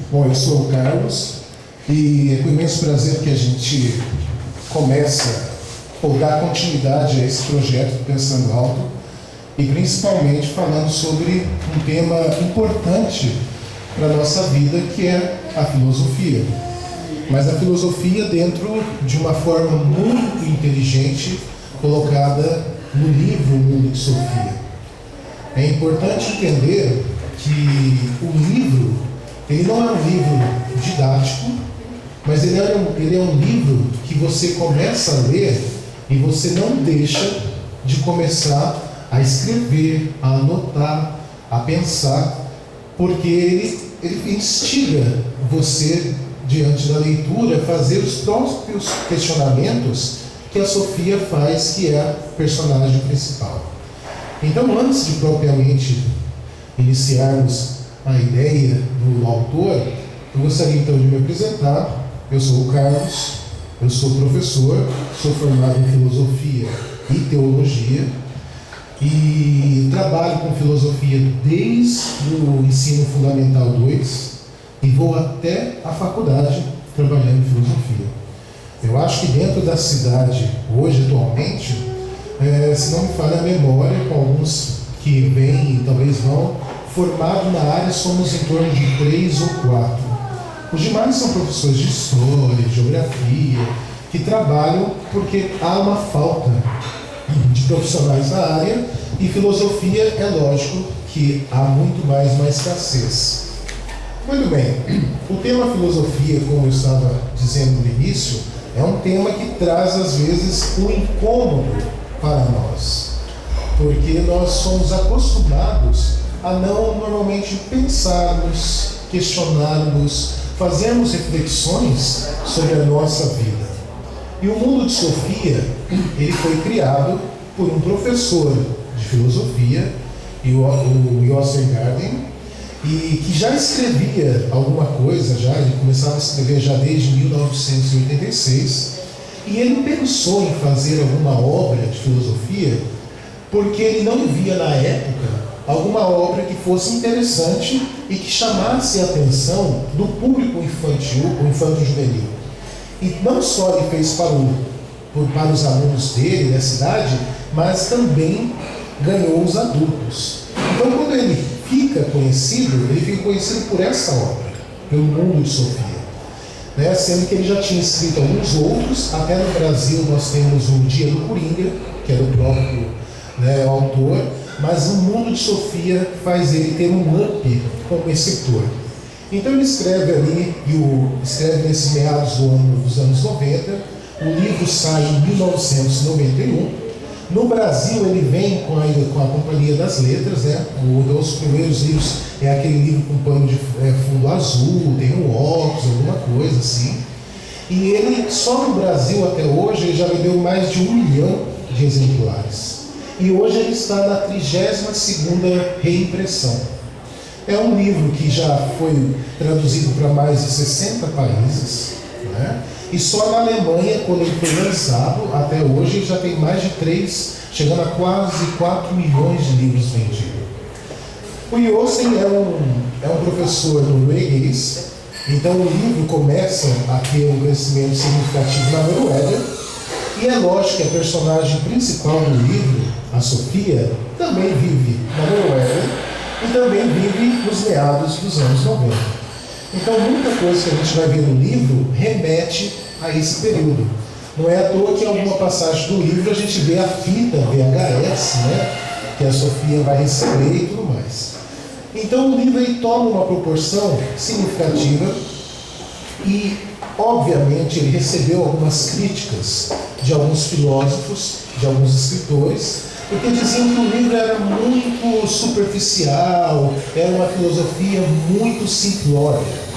Bom, eu sou o Carlos e é com imenso prazer que a gente começa ou dá continuidade a esse projeto Pensando Alto e principalmente falando sobre um tema importante para a nossa vida, que é a filosofia. Mas a filosofia dentro de uma forma muito inteligente colocada no livro O Mundo de Sofia. É importante entender que o livro, ele não é um livro didático, mas ele é um livro que você começa a ler e você não deixa de começar a escrever, a anotar, a pensar, porque ele instiga você, diante da leitura, a fazer os próprios questionamentos que a Sofia faz, que é a personagem principal. Então, antes de propriamente iniciarmos a ideia do autor, eu gostaria então de me apresentar. Eu sou o Carlos, eu sou professor, sou formado em filosofia e teologia e trabalho com filosofia desde o ensino fundamental 2 e vou até a faculdade trabalhando em filosofia. Eu acho que dentro da cidade, hoje, atualmente, se não me falha a memória, com alguns que vêm e talvez não, formados na área, somos em torno de 3 ou 4. Os demais são professores de história, de geografia, que trabalham porque há uma falta de profissionais na área, e filosofia, é lógico que há muito mais uma escassez. Muito bem, o tema filosofia, como eu estava dizendo no início, é um tema que traz às vezes um incômodo para nós, porque nós somos acostumados a não normalmente pensarmos, questionarmos, fazermos reflexões sobre a nossa vida. E o Mundo de Sofia, ele foi criado por um professor de filosofia, o Joseph Garden, e que já escrevia alguma coisa, ele começava a escrever já desde 1986, e ele pensou em fazer alguma obra de filosofia porque ele não via na época alguma obra que fosse interessante e que chamasse a atenção do público infantil, o infanto-juvenil. E não só ele fez para os alunos dele, da cidade, mas também ganhou os adultos. Então, quando ele fica conhecido por essa obra, pelo Mundo de Sofia. Sendo que ele já tinha escrito alguns outros, até no Brasil nós temos o Dia do Coringa, que é do próprio autor, mas o Mundo de Sofia faz ele ter um up como escritor. Então ele escreve ali, escreve nesses meados dos anos 90, o livro sai em 1991. No Brasil ele vem com a Companhia das Letras, um dos primeiros livros é aquele livro com pano de fundo azul, tem um óculos, alguma coisa assim. E ele, só no Brasil até hoje, ele já vendeu mais de 1 milhão de exemplares. E hoje ele está na 32ª reimpressão. É um livro que já foi traduzido para mais de 60 países, e só na Alemanha, quando ele foi lançado, até hoje, já tem mais de 3, chegando a quase 4 milhões de livros vendidos. O Jossen é um professor norueguês, então o livro começa a ter um crescimento significativo na Noruega, e é lógico que a personagem principal do livro, a Sofia, também vive na Noruega e também vive nos meados dos anos 90. Então, muita coisa que a gente vai ver no livro remete a esse período. Não é à toa que em alguma passagem do livro a gente vê a fita VHS, que a Sofia vai receber e tudo mais. Então, o livro aí toma uma proporção significativa e, obviamente, ele recebeu algumas críticas de alguns filósofos, de alguns escritores, porque diziam que o livro era muito superficial, era uma filosofia muito simplória.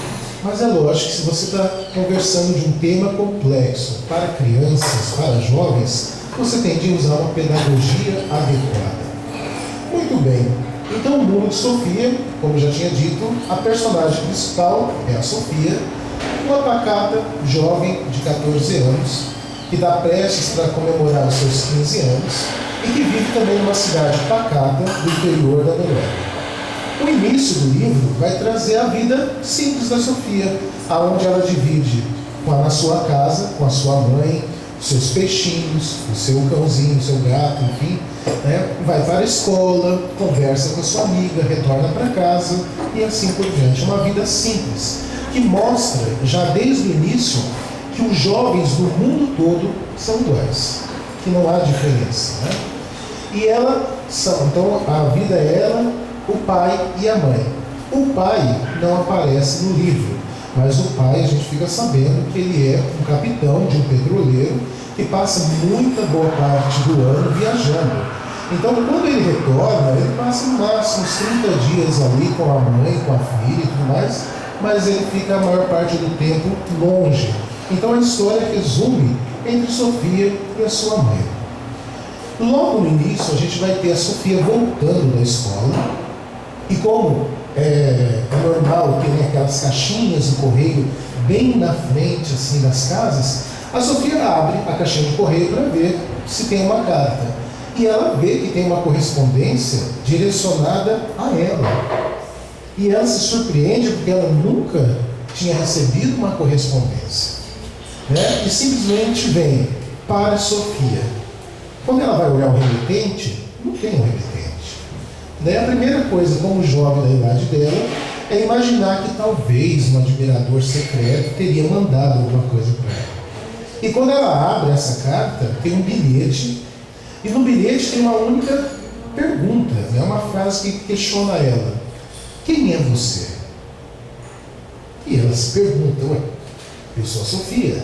Mas é lógico que se você está conversando de um tema complexo para crianças, para jovens, você tem de usar uma pedagogia adequada. Muito bem, então o Mundo de Sofia, como já tinha dito, a personagem principal é a Sofia, uma pacata jovem de 14 anos, que dá prestes para comemorar os seus 15 anos, e que vive também numa cidade pacata do interior da Noruega. O início do livro vai trazer a vida simples da Sofia, aonde ela divide na sua casa, com a sua mãe, os seus peixinhos, o seu cãozinho, o seu gato, enfim, né? Vai para a escola, conversa com a sua amiga, retorna para casa e assim por diante. Uma vida simples, que mostra, já desde o início, que os jovens do mundo todo são iguais, que não há diferença, né? E então a vida é ela, o pai e a mãe. O pai não aparece no livro, mas o pai a gente fica sabendo que ele é um capitão de um petroleiro que passa muita boa parte do ano viajando. Então quando ele retorna, ele passa no máximo uns 30 dias ali com a mãe, com a filha e tudo mais, mas ele fica a maior parte do tempo longe. Então a história resume entre Sofia e a sua mãe. Logo no início a gente vai ter a Sofia voltando da escola, e como é normal ter aquelas caixinhas de correio bem na frente assim das casas, a Sofia abre a caixinha de correio para ver se tem uma carta. E ela vê que tem uma correspondência direcionada a ela. E ela se surpreende porque ela nunca tinha recebido uma correspondência, né? E simplesmente vem para Sofia. Quando ela vai olhar o remetente, não tem um remetente. Daí a primeira coisa, como jovem da idade dela, é imaginar que talvez um admirador secreto teria mandado alguma coisa para ela. E quando ela abre essa carta, tem um bilhete, e no bilhete tem uma única pergunta, né? Uma frase que questiona ela: quem é você? E ela se pergunta: ué, eu sou a Sofia.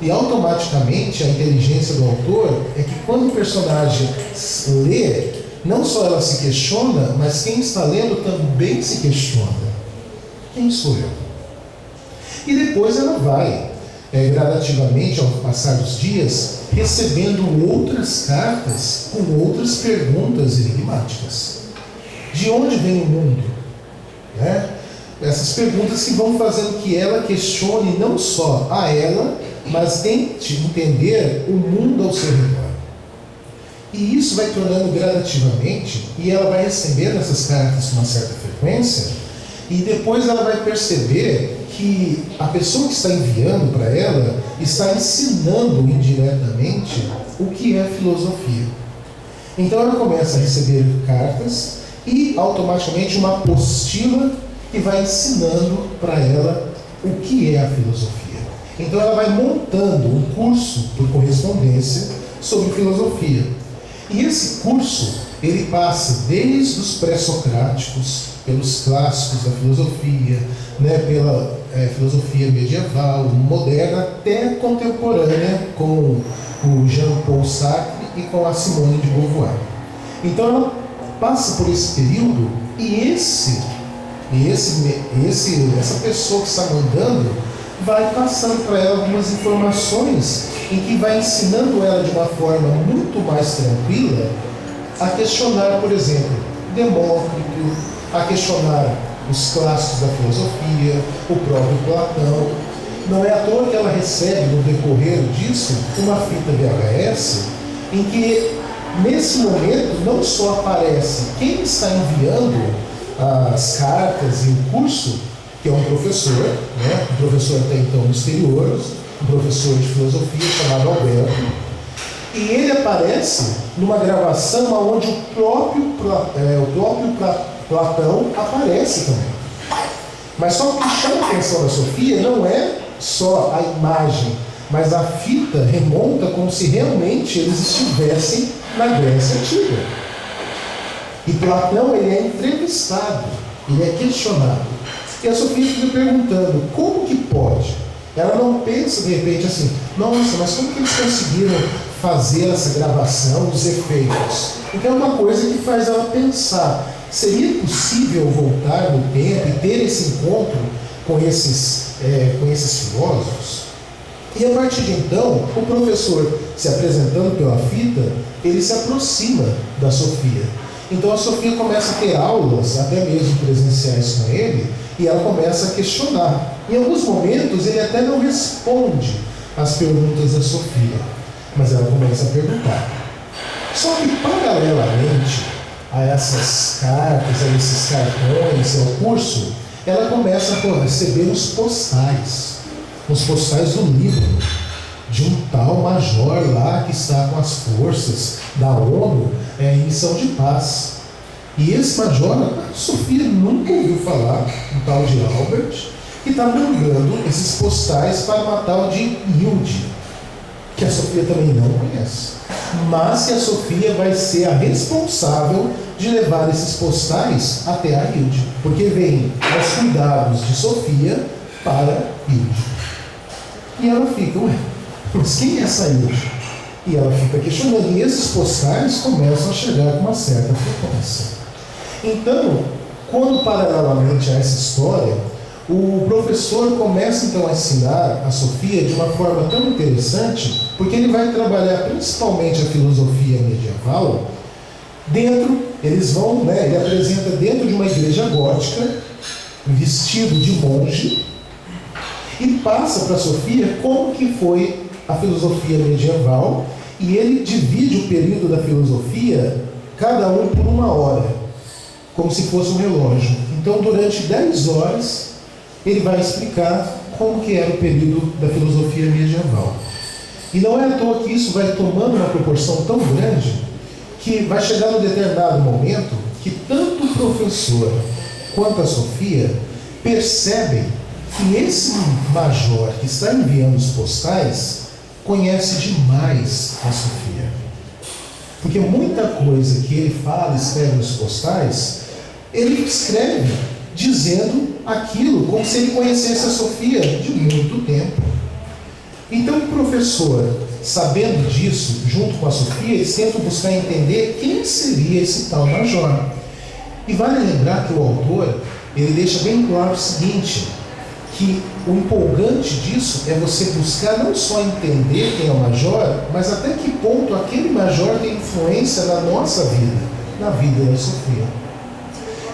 E automaticamente a inteligência do autor é que quando o personagem lê, não só ela se questiona, mas quem está lendo também se questiona: quem sou eu? E depois ela vai, gradativamente, ao passar dos dias, recebendo outras cartas com outras perguntas enigmáticas. De onde vem o mundo? Né? Essas perguntas que vão fazendo que ela questione não só a ela, mas tente entender o mundo ao seu redor. E isso vai tornando gradativamente, e ela vai recebendo essas cartas com uma certa frequência, e depois ela vai perceber que a pessoa que está enviando para ela está ensinando indiretamente o que é filosofia. Então ela começa a receber cartas e automaticamente uma apostila que vai ensinando para ela o que é a filosofia. Então ela vai montando um curso por correspondência sobre filosofia. E esse curso, ele passa desde os pré-socráticos, pelos clássicos da filosofia, né, pela filosofia medieval, moderna, até contemporânea, com o Jean-Paul Sartre e com a Simone de Beauvoir. Então ela passa por esse período, e essa pessoa que está mandando vai passando para ela algumas informações em que vai ensinando ela de uma forma muito mais tranquila a questionar, por exemplo, Demócrito, a questionar os clássicos da filosofia, o próprio Platão. Não é à toa que ela recebe, no decorrer disso, uma fita VHS em que, nesse momento, não só aparece quem está enviando as cartas e o curso, que é um professor, né? Um professor até então misterioso, um professor de filosofia chamado Alberto, e ele aparece numa gravação onde o próprio Platão aparece também. Mas só que chama a atenção da Sofia não é só a imagem, mas a fita remonta como se realmente eles estivessem na Grécia Antiga. E Platão, ele é entrevistado, ele é questionado. E a Sofia fica perguntando: como que pode? Ela não pensa de repente assim: nossa, mas como que eles conseguiram fazer essa gravação, os efeitos? Então é uma coisa que faz ela pensar: seria possível voltar no tempo e ter esse encontro com esses filósofos? E a partir de então, o professor, se apresentando pela fita, ele se aproxima da Sofia. Então a Sofia começa a ter aulas, até mesmo presenciais com ele, e ela começa a questionar. Em alguns momentos ele até não responde às perguntas da Sofia, mas ela começa a perguntar. Só que paralelamente, a essas cartas, a esses cartões, ao curso, ela começa a receber os postais do Líbano, de um tal major lá que está com as forças da ONU em missão de paz. E esse major, a Sofia nunca ouviu falar, um tal de Albert, que está mandando esses postais para uma tal de Hilde, que a Sofia também não conhece. Mas que a Sofia vai ser a responsável de levar esses postais até a Hilde, porque vem os cuidados de Sofia para Hilde. E ela fica, ué, mas quem é essa Hilde? E ela fica questionando, e esses postais começam a chegar com uma certa frequência. Então, quando paralelamente a essa história, o professor começa então a ensinar a Sofia de uma forma tão interessante, porque ele vai trabalhar principalmente a filosofia medieval ele apresenta dentro de uma igreja gótica, vestido de monge, e passa para a Sofia como que foi a filosofia medieval, e ele divide o período da filosofia, cada um por 1 hora, como se fosse um relógio. Então, durante 10 horas, ele vai explicar como que era o período da filosofia medieval. E não é à toa que isso vai tomando uma proporção tão grande, que vai chegar num determinado momento que tanto o professor quanto a Sofia percebem que esse major que está enviando os postais conhece demais a Sofia. Porque muita coisa que ele fala, escreve nos postais, ele escreve dizendo aquilo como se ele conhecesse a Sofia de muito tempo. Então o professor, sabendo disso, junto com a Sofia, eles tentam buscar entender quem seria esse tal major. E vale lembrar que o autor, ele deixa bem claro o seguinte, que o empolgante disso é você buscar não só entender quem é o major, mas até que ponto aquele major tem influência na nossa vida, na vida da Sofia.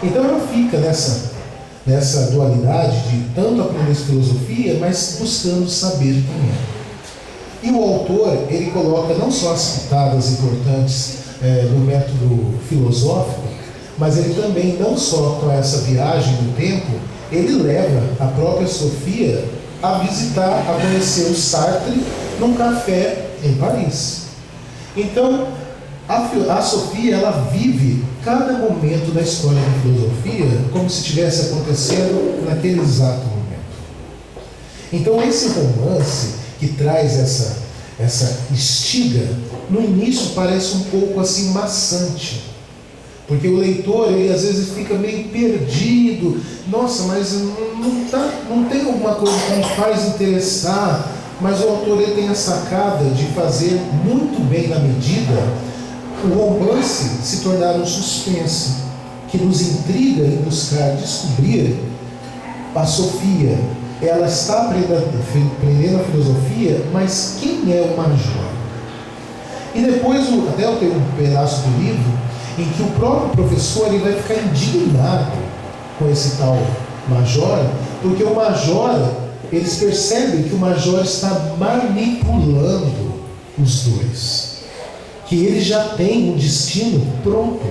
Então ela fica nessa dualidade de tanto aprender filosofia, mas buscando saber quem é. E o autor, ele coloca não só as pitadas importantes do método filosófico, mas ele também, não só com essa viagem no tempo, ele leva a própria Sofia a visitar, a conhecer o Sartre num café em Paris. Então, a Sofia, ela vive cada momento da história da filosofia como se estivesse acontecendo naquele exato momento. Então, esse romance que traz essa estiga, no início parece um pouco assim maçante, porque o leitor, ele às vezes fica meio perdido. Nossa, mas não tem alguma coisa que me faz interessar. Mas o autor, ele tem a sacada de fazer muito bem na medida o romance se tornar um suspense, que nos intriga em buscar descobrir a Sofia. Ela está aprendendo a filosofia, mas quem é o major? E depois, até eu tenho um pedaço do livro em que o próprio professor, ele vai ficar indignado com esse tal major, porque o major, eles percebem que o major está manipulando os dois, que ele já tem um destino pronto.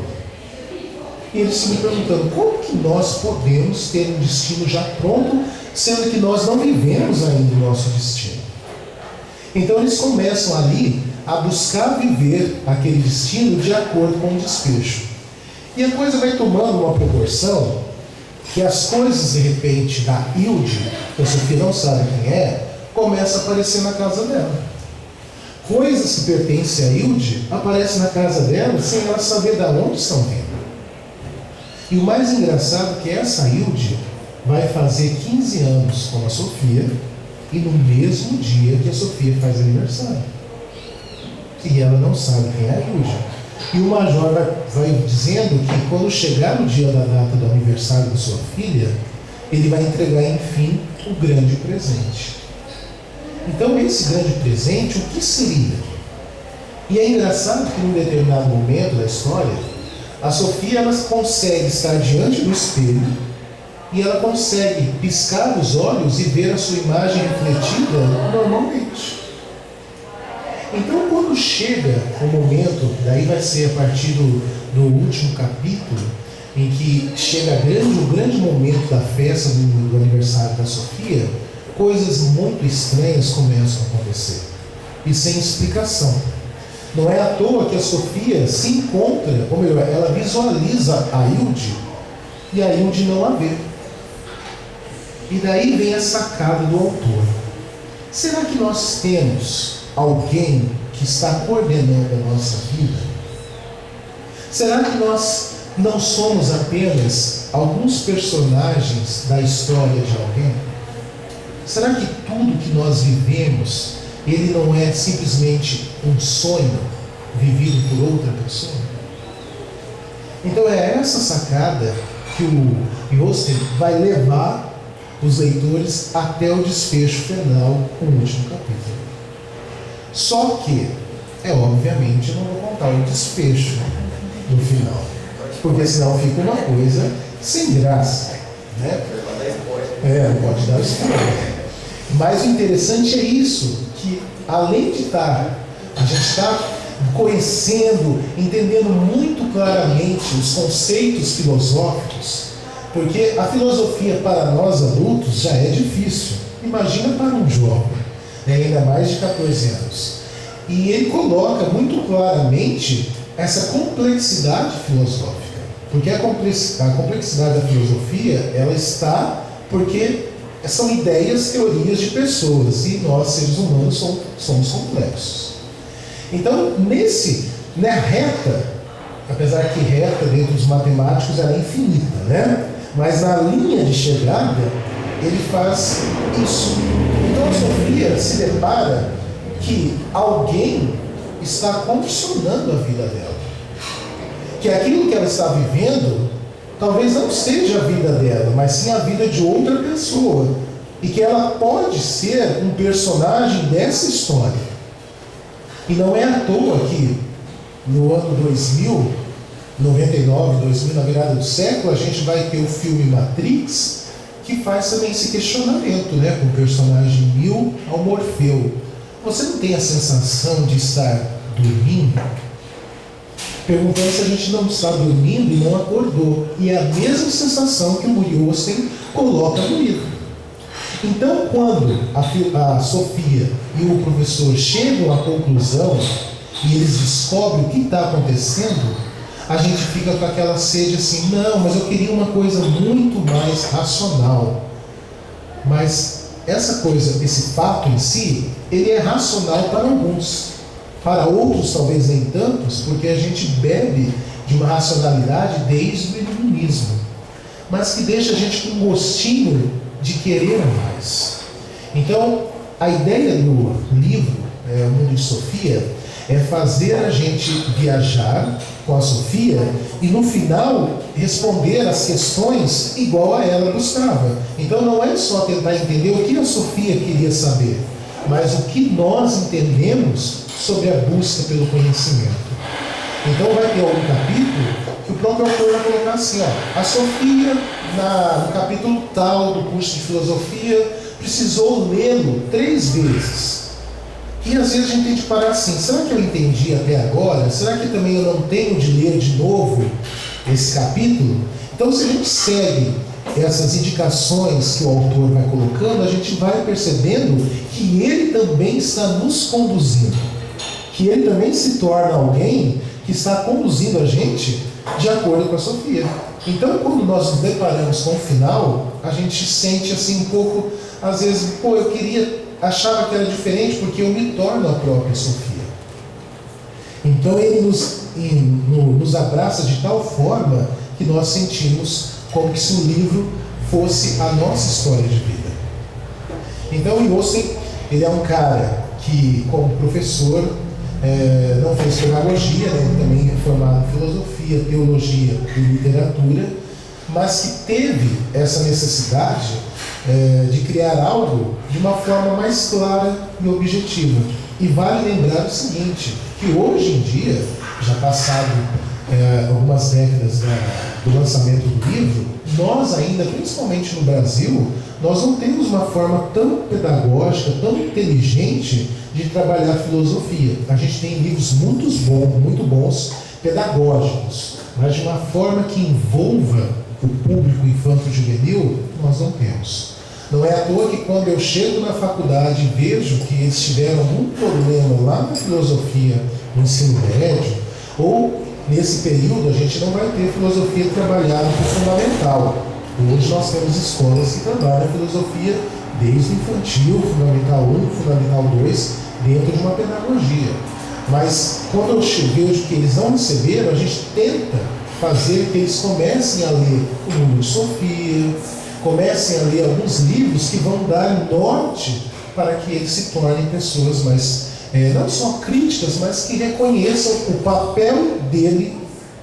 E eles se perguntando, como que nós podemos ter um destino já pronto, sendo que nós não vivemos ainda o nosso destino? Então eles começam ali a buscar viver aquele destino de acordo com o desfecho. E a coisa vai tomando uma proporção que as coisas, de repente, da Hilde, que a Sofia não sabe quem é, começa a aparecer na casa dela. Coisas que pertencem a Hilde aparecem na casa dela sem ela saber de onde estão vindo. E o mais engraçado é que essa Hilde vai fazer 15 anos com a Sofia, e no mesmo dia que a Sofia faz aniversário. E ela não sabe quem é a Hilde. E o major vai dizendo que quando chegar o dia da data do aniversário da sua filha, ele vai entregar, enfim, o grande presente. Então, esse grande presente, o que seria? E é engraçado que, num determinado momento da história, a Sofia, ela consegue estar diante do espelho e ela consegue piscar os olhos e ver a sua imagem refletida normalmente. Então, quando chega o momento, daí vai ser a partir no último capítulo, em que chega o grande momento da festa do aniversário da Sofia, coisas muito estranhas começam a acontecer, e sem explicação. Não é à toa que a Sofia se encontra, ou melhor, ela visualiza a Hilde, e a Hilde não a vê. E daí vem a sacada do autor. Será que nós temos alguém que está coordenando a nossa vida? Será que nós não somos apenas alguns personagens da história de alguém? Será que tudo que nós vivemos, ele não é simplesmente um sonho vivido por outra pessoa? Então é essa sacada que o Josten vai levar os leitores até o desfecho final, o último capítulo. Só que, obviamente, não vou contar o desfecho no final, porque senão fica uma coisa sem graça, né? Não pode dar spoiler. Mas o interessante é isso, que além de a gente está conhecendo, entendendo muito claramente os conceitos filosóficos, porque a filosofia para nós adultos já é difícil. Imagina para um jovem, ainda mais de 14 anos. E ele coloca muito claramente essa complexidade filosófica. Porque a complexidade da filosofia, ela está porque são ideias, teorias de pessoas, e nós, seres humanos, somos complexos. Então, na reta, apesar que reta dentro dos matemáticos ela é infinita, né? Mas na linha de chegada, ele faz isso. Então a Sofia se depara que alguém está condicionando a vida dela. Que aquilo que ela está vivendo, talvez não seja a vida dela, mas sim a vida de outra pessoa. E que ela pode ser um personagem dessa história. E não é à toa que no ano 2000, 99, 2000, na virada do século, a gente vai ter o filme Matrix, que faz também esse questionamento, né, com o personagem Neo ao Morfeu. Você não tem a sensação de estar dormindo? Perguntando se a gente não está dormindo e não acordou. E é a mesma sensação que o Josten coloca no livro. Então, quando a Sofia e o professor chegam à conclusão e eles descobrem o que está acontecendo, a gente fica com aquela sede assim, não, mas eu queria uma coisa muito mais racional. Mas essa coisa, esse fato em si, ele é racional para alguns. Para outros, talvez nem tantos, porque a gente bebe de uma racionalidade desde o iluminismo, mas que deixa a gente com um gostinho de querer mais. Então, a ideia do livro, O Mundo de Sofia, é fazer a gente viajar com a Sofia e no final responder as questões igual a ela buscava. Então não é só tentar entender o que a Sofia queria saber, mas o que nós entendemos sobre a busca pelo conhecimento. Então vai ter algum capítulo que o próprio autor vai colocar assim, a Sofia, no capítulo tal do curso de filosofia, precisou lê-lo 3 vezes. E às vezes a gente tem que parar assim, será que eu entendi até agora? Será que também eu não tenho de ler de novo esse capítulo? Então se a gente segue essas indicações que o autor vai colocando, a gente vai percebendo que ele também está nos conduzindo, que ele também se torna alguém que está conduzindo a gente de acordo com a Sofia. Então quando nós nos deparamos com o final, a gente sente assim um pouco, às vezes, achava que era diferente porque eu me torno a própria Sofia. Então ele nos abraça de tal forma que nós sentimos como que se o livro fosse a nossa história de vida. Então o Josten, ele é um cara que, como professor, não fez pedagogia, né? Ele também é formado em filosofia, teologia e literatura, mas que teve essa necessidade de criar algo de uma forma mais clara e objetiva. E vale lembrar o seguinte, que hoje em dia, já passado algumas décadas do lançamento do livro, nós ainda, principalmente no Brasil, nós não temos uma forma tão pedagógica, tão inteligente de trabalhar a filosofia. A gente tem livros muito bons, pedagógicos, mas de uma forma que envolva o público infanto-juvenil, nós não temos. Não é à toa que quando eu chego na faculdade e vejo que eles tiveram algum problema lá na filosofia, no ensino médio, ou nesse período a gente não vai ter filosofia trabalhada no fundamental. Hoje nós temos escolas que trabalham filosofia desde o infantil, Fundamental 1, Fundamental 2, dentro de uma pedagogia. Mas quando eu vejo que eles não receberam, a gente tenta fazer que eles comecem a ler o Mundo de Sofia, comecem a ler alguns livros que vão dar norte para que eles se tornem pessoas mais, não só críticas, mas que reconheçam o papel dele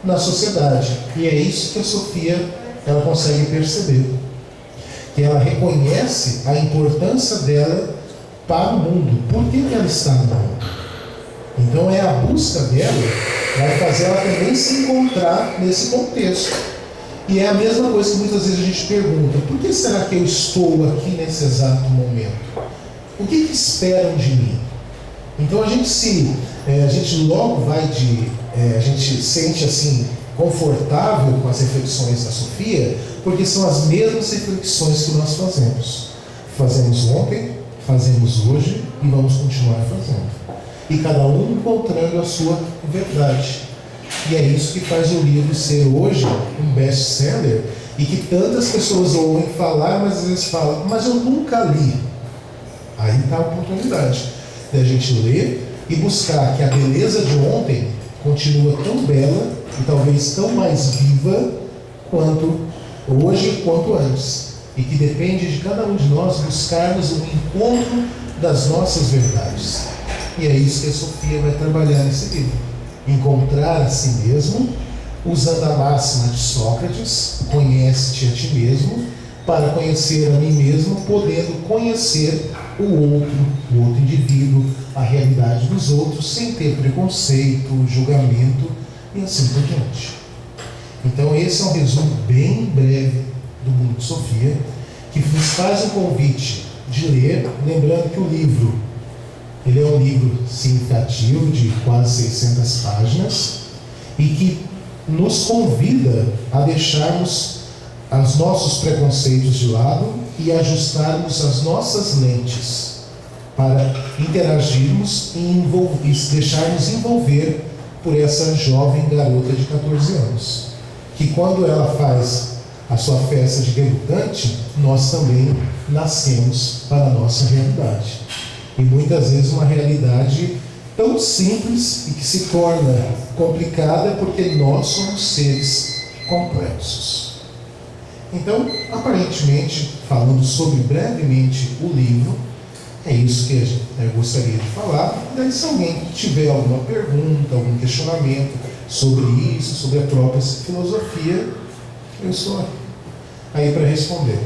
na sociedade. E é isso que a Sofia ela consegue perceber. Que ela reconhece a importância dela para o mundo. Por que ela está no mundo? Então é a busca dela vai fazer ela também se encontrar nesse contexto. E é a mesma coisa que muitas vezes a gente pergunta: por que será que eu estou aqui nesse exato momento? O que esperam de mim? Então a gente logo vai a gente sente assim confortável com as reflexões da Sofia, porque são as mesmas reflexões que nós fazemos. Fazemos ontem, fazemos hoje e vamos continuar fazendo. E cada um encontrando a sua verdade. E é isso que faz o livro ser hoje um best-seller e que tantas pessoas ouvem falar, mas às vezes falam: mas eu nunca li. Aí está a oportunidade da gente ler e buscar que a beleza de ontem continua tão bela e talvez tão mais viva quanto hoje, quanto antes. E que depende de cada um de nós buscarmos o encontro das nossas verdades. E é isso que a Sofia vai trabalhar nesse livro. Encontrar a si mesmo, usando a máxima de Sócrates: conhece-te a ti mesmo, para conhecer a mim mesmo, podendo conhecer o outro indivíduo, a realidade dos outros, sem ter preconceito, julgamento e assim por diante. Então esse é um resumo bem breve do Mundo de Sofia, que nos faz um convite de ler, lembrando que o livro, ele é um livro significativo de quase 600 páginas e que nos convida a deixarmos os nossos preconceitos de lado e ajustarmos as nossas lentes para interagirmos e deixarmos envolver por essa jovem garota de 14 anos, que quando ela faz a sua festa de debutante, nós também nascemos para a nossa realidade. E muitas vezes uma realidade tão simples e que se torna complicada porque nós somos seres complexos. Então, aparentemente, falando sobre brevemente o livro, é isso que eu gostaria de falar. Daí, se alguém tiver alguma pergunta, algum questionamento sobre isso, sobre a própria filosofia, eu estou aí para responder.